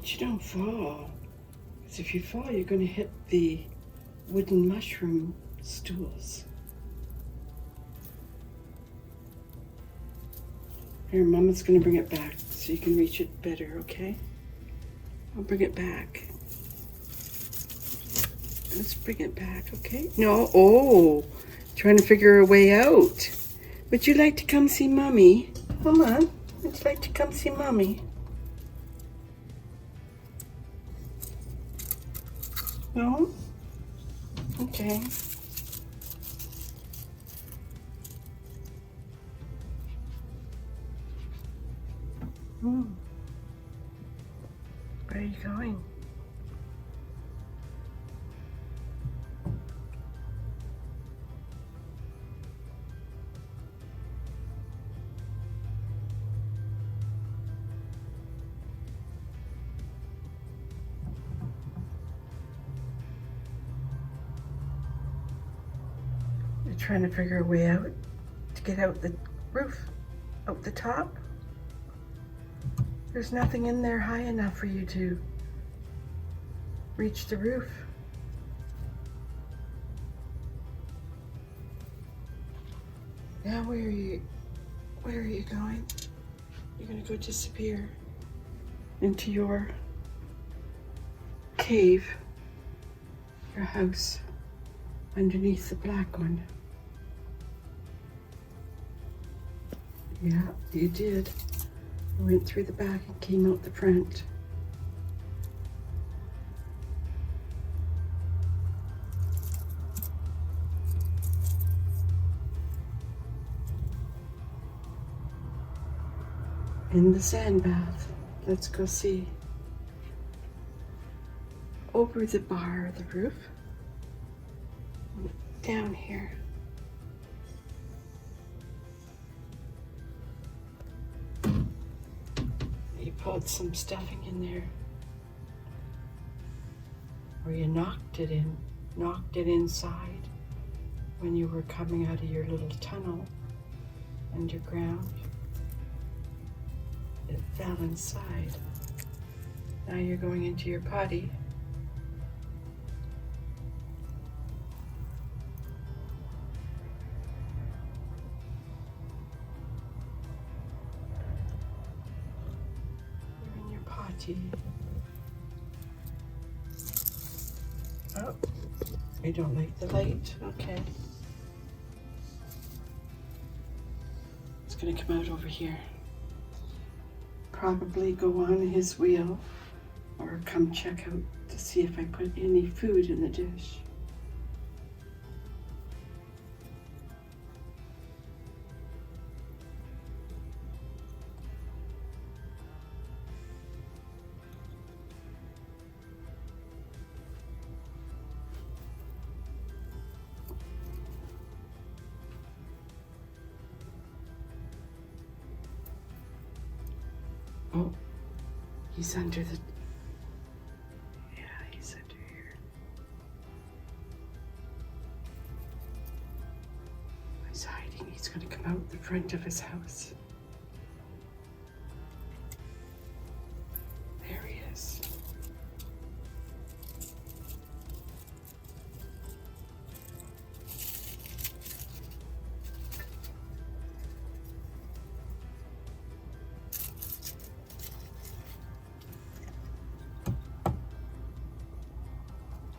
that you don't fall. Because if you fall, you're going to hit the wooden mushroom stools. Here, Mama's going to bring it back so you can reach it better, okay? I'll bring it back. Let's bring it back, okay? No, oh, trying to figure a way out. Would you like to come see Mommy? Come on, would you like to come see Mommy? No? Okay. Where are you going? You're trying to figure a way out to get out the roof, out the top. There's nothing in there high enough for you to reach the roof. Now where are you going? You're gonna go disappear into your cave, your house, underneath the black one. Yeah, you did. You went through the back and came out the front. In the sand bath. Let's go see. Over the bar, the roof. Down here. You pulled some stuffing in there. Or you knocked it inside when you were coming out of your little tunnel underground. It fell inside. Now you're going into your potty. You're in your potty. Oh, I don't like the light. Okay. It's gonna come out over here. Probably go on his wheel or come check out to see if I put any food in the dish. Oh, he's under the, yeah, he's under here. He's hiding. He's going to come out the front of his house. There he is.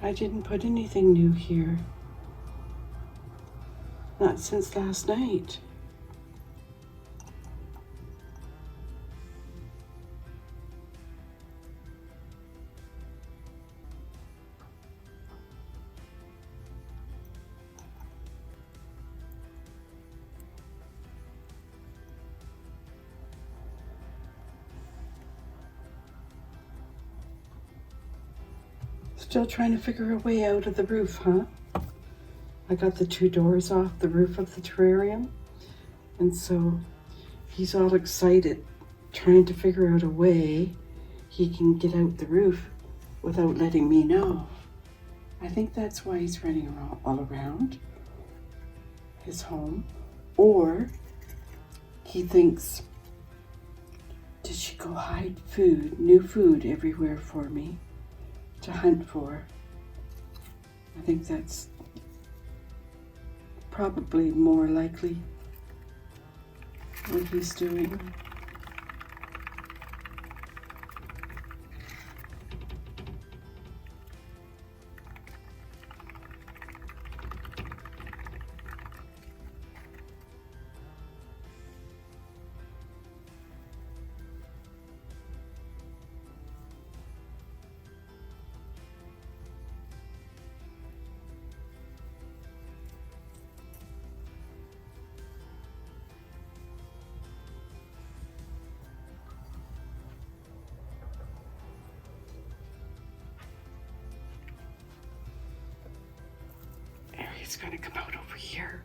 I didn't put anything new here. Not since last night. Still trying to figure a way out of the roof, huh? I got the 2 doors off the roof of the terrarium, and so he's all excited, trying to figure out a way he can get out the roof without letting me know. I think that's why he's running all around his home, or he thinks Did she go hide food, new food everywhere for me to hunt for? I think that's probably more likely what he's doing. He's gonna come out over here,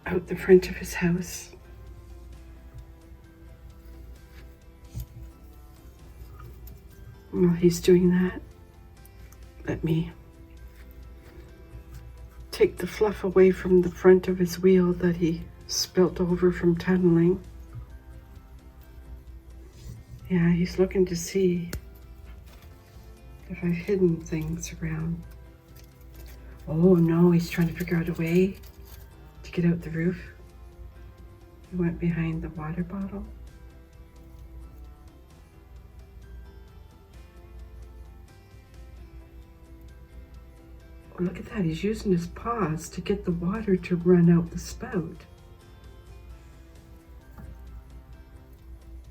out the front of his house. While he's doing that, let me take the fluff away from the front of his wheel that he spilt over from tunneling. Yeah, he's looking to see if I've hidden things around. Oh no, he's trying to figure out a way to get out the roof. He went behind the water bottle. Oh, look at that, he's using his paws to get the water to run out the spout.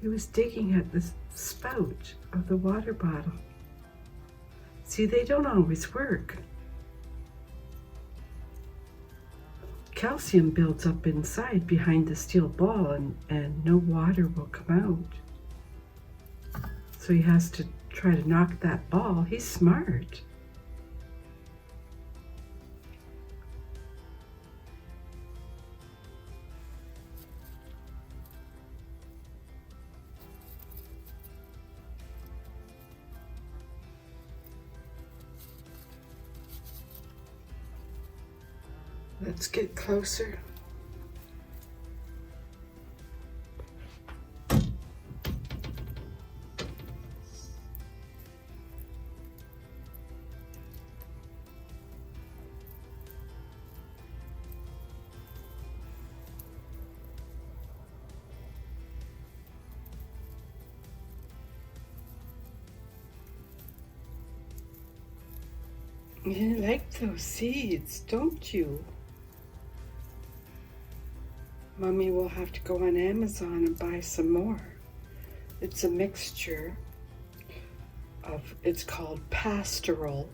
He was digging at the spout of the water bottle. See, they don't always work. Calcium builds up inside behind the steel ball and no water will come out. So he has to try to knock that ball. He's smart. Let's get closer. You like those seeds, don't you? Mommy will have to go on Amazon and buy some more. It's a mixture of, it's called pastoral.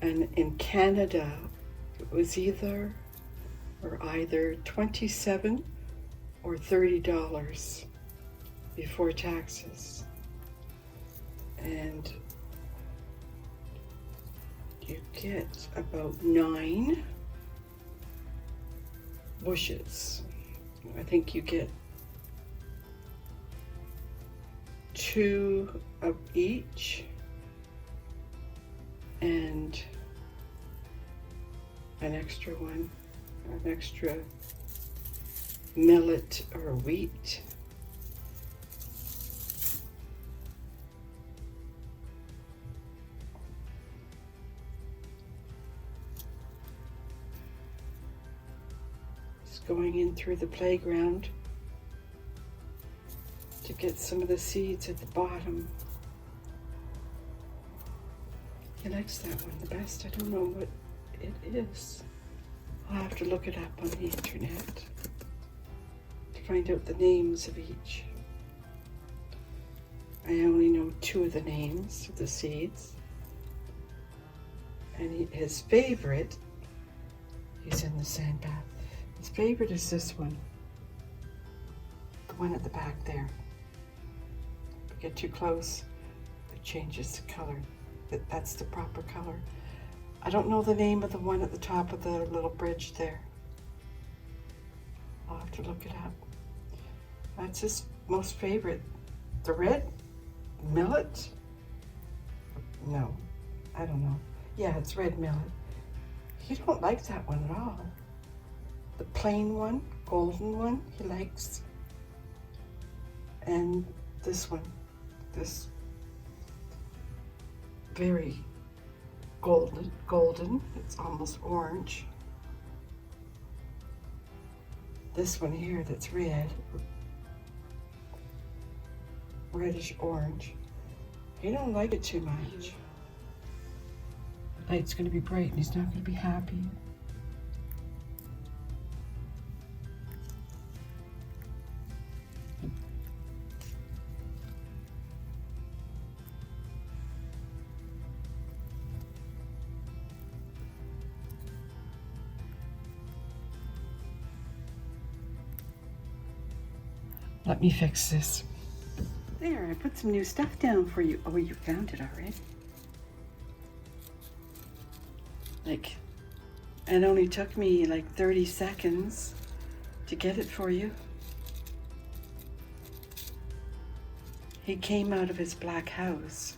And in Canada, it was either 27 or $30 before taxes. And you get about 9 bushes. I think you get 2 of each and an extra one, an extra millet or wheat. Going in through the playground to get some of the seeds at the bottom. He likes that one the best. I don't know what it is. I'll have to look it up on the internet to find out the names of each. I only know 2 of the names of the seeds. And his favorite, he's in the sand bath. His favorite is this one, the one at the back there. If you get too close, it changes the color. That's the proper color. I don't know the name of the one at the top of the little bridge there. I'll have to look it up. That's his most favorite. The red millet? No, I don't know. Yeah, it's red millet. He don't like that one at all. The plain one, golden one, he likes. And this one, this very golden, it's almost orange. This one here that's red, reddish orange. He don't like it too much. The light's gonna be bright and he's not gonna be happy. Let me fix this. There, I put some new stuff down for you. Oh, you found it already. Like, it only took me like 30 seconds to get it for you. He came out of his black house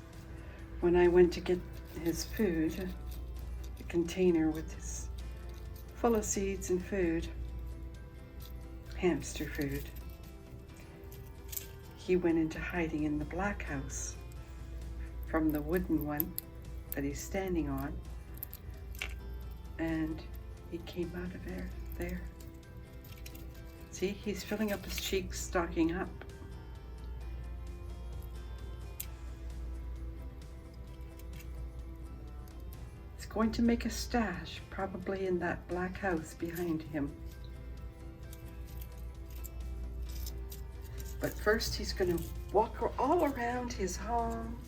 when I went to get his food, a container with his full of seeds and food, hamster food. He went into hiding in the black house from the wooden one that he's standing on, and he came out of there. See, he's filling up his cheeks, stocking up. He's going to make a stash, probably in that black house behind him. But first he's going to walk all around his home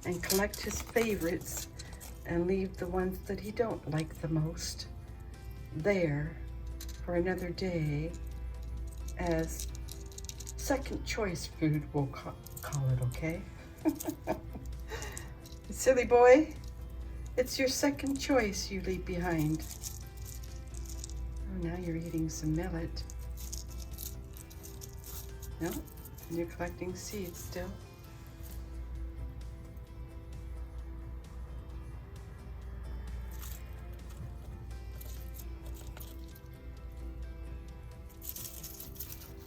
and collect his favorites and leave the ones that he don't like the most there for another day as second choice food, we'll call it, okay? Silly boy, it's your second choice you leave behind. Oh, now you're eating some millet. No? You're collecting seeds still.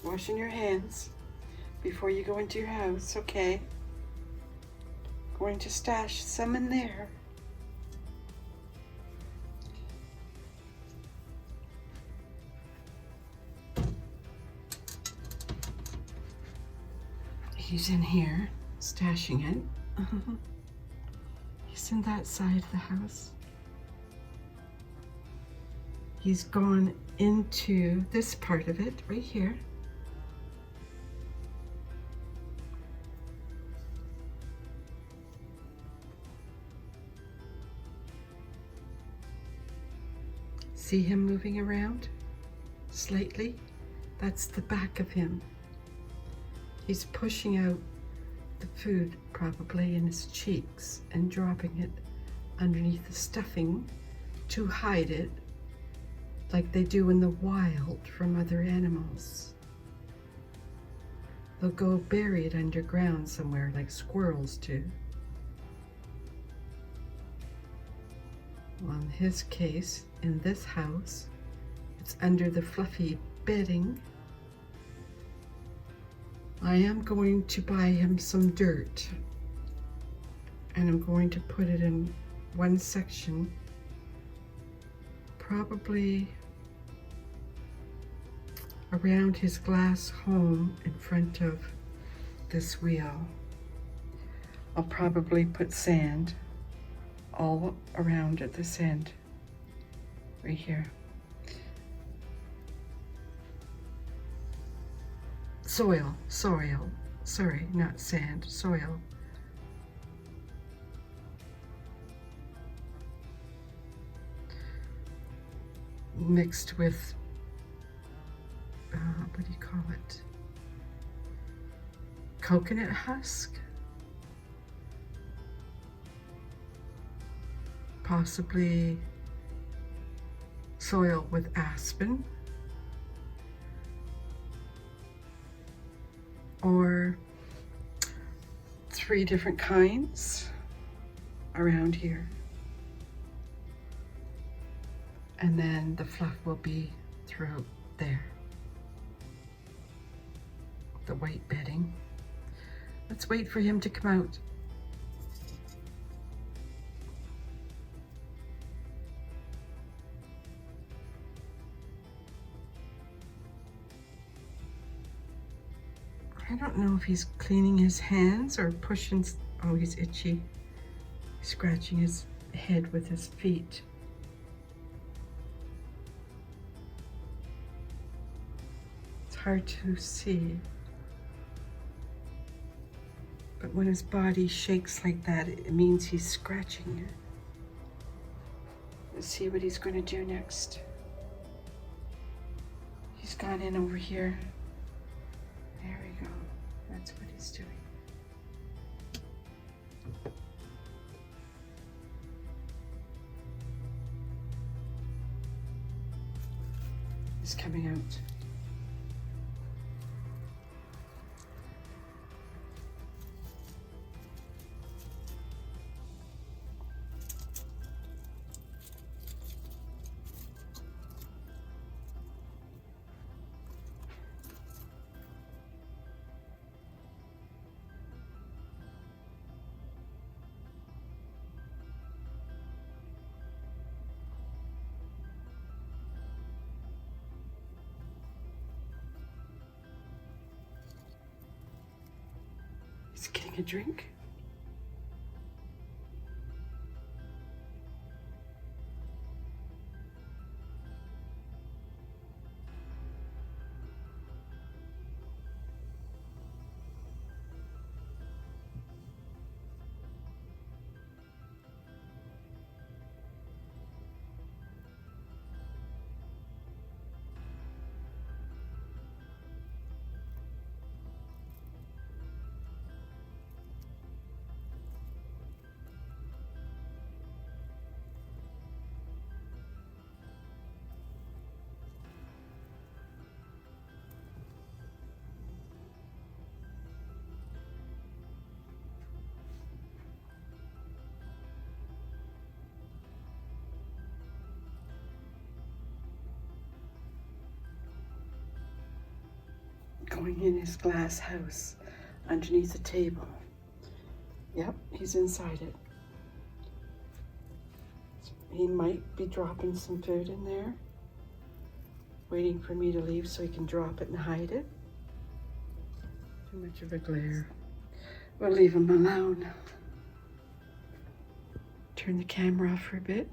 Washing your hands before you go into your house, okay? Going to stash some in there. He's in here, stashing it. He's in that side of the house. He's gone into this part of it, right here. See him moving around slightly? That's the back of him. He's pushing out the food probably in his cheeks and dropping it underneath the stuffing to hide it like they do in the wild from other animals. They'll go bury it underground somewhere like squirrels do. Well, in his case, in this house, it's under the fluffy bedding. I am going to buy him some dirt, and I'm going to put it in one section, probably around his glass home in front of this wheel. I'll probably put sand all around at this end, right here. Soil, sorry, not sand, soil. Mixed with, what do you call it? Coconut husk? Possibly soil with aspen. Or 3 different kinds around here. And then the fluff will be throughout there. The white bedding. Let's wait for him to come out. I don't know if he's cleaning his hands or pushing. Oh, he's itchy. He's scratching his head with his feet. It's hard to see. But when his body shakes like that, it means he's scratching it. Let's see what he's going to do next. He's gone in over here. There we go. That's what he's doing. He's coming out. He's getting a drink. Going in his glass house underneath the table. Yep, he's inside it. He might be dropping some food in there, waiting for me to leave so he can drop it and hide it. Too much of a glare. We'll leave him alone. Turn the camera off for a bit.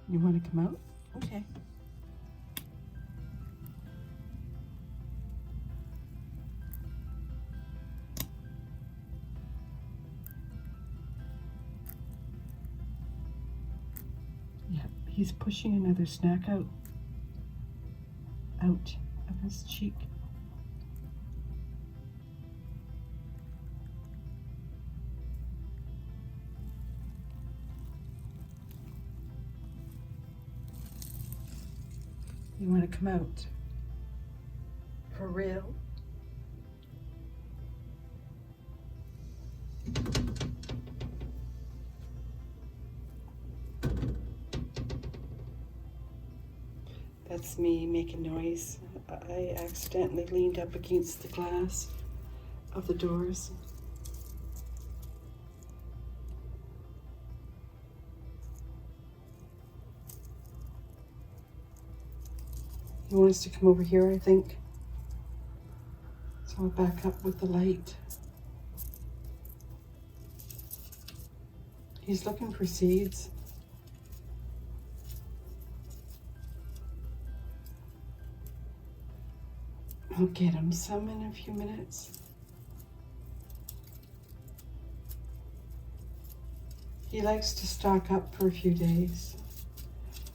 You want to come out? Okay. Yeah, he's pushing another snack out of his cheek. You want to come out? For real? That's me making noise. I accidentally leaned up against the glass of the doors. He wants to come over here, I think. So I'll back up with the light. He's looking for seeds. I'll get him some in a few minutes. He likes to stock up for a few days.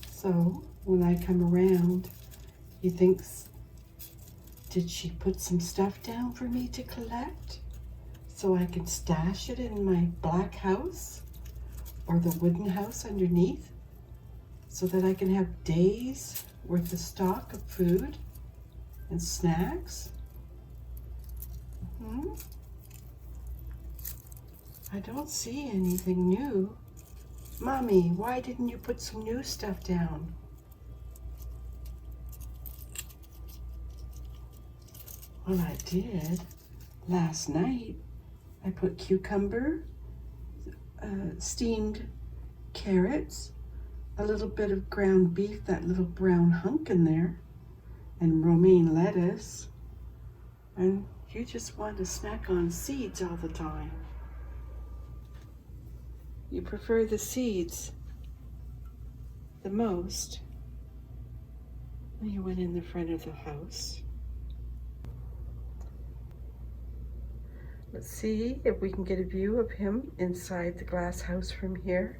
So when I come around, he thinks, did she put some stuff down for me to collect so I can stash it in my black house? or the wooden house underneath so that I can have days worth of stock of food and snacks? I don't see anything new. Mommy, why didn't you put some new stuff down? Well, I did. Last night, I put cucumber, steamed carrots, a little bit of ground beef, that little brown hunk in there, and romaine lettuce. And you just want to snack on seeds all the time. You prefer the seeds the most. You went in the front of the house. Let's see if we can get a view of him inside the glass house from here.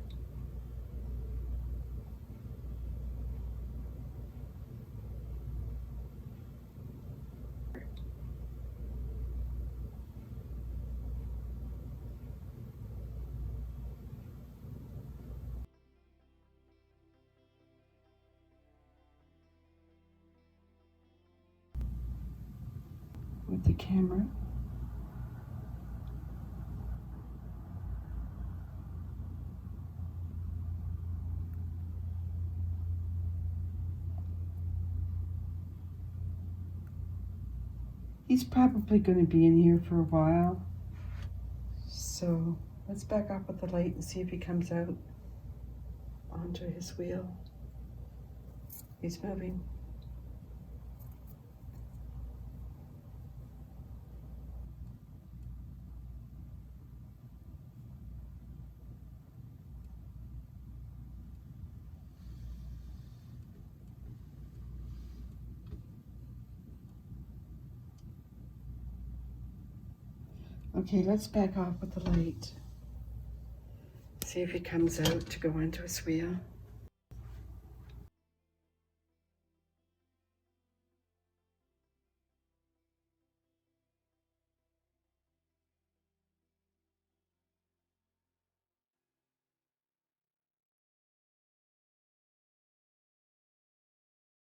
With the camera. He's probably going to be in here for a while. So let's back up with the light and see if he comes out onto his wheel. He's moving. Okay, let's back off with the light. See if he comes out to go onto his wheel.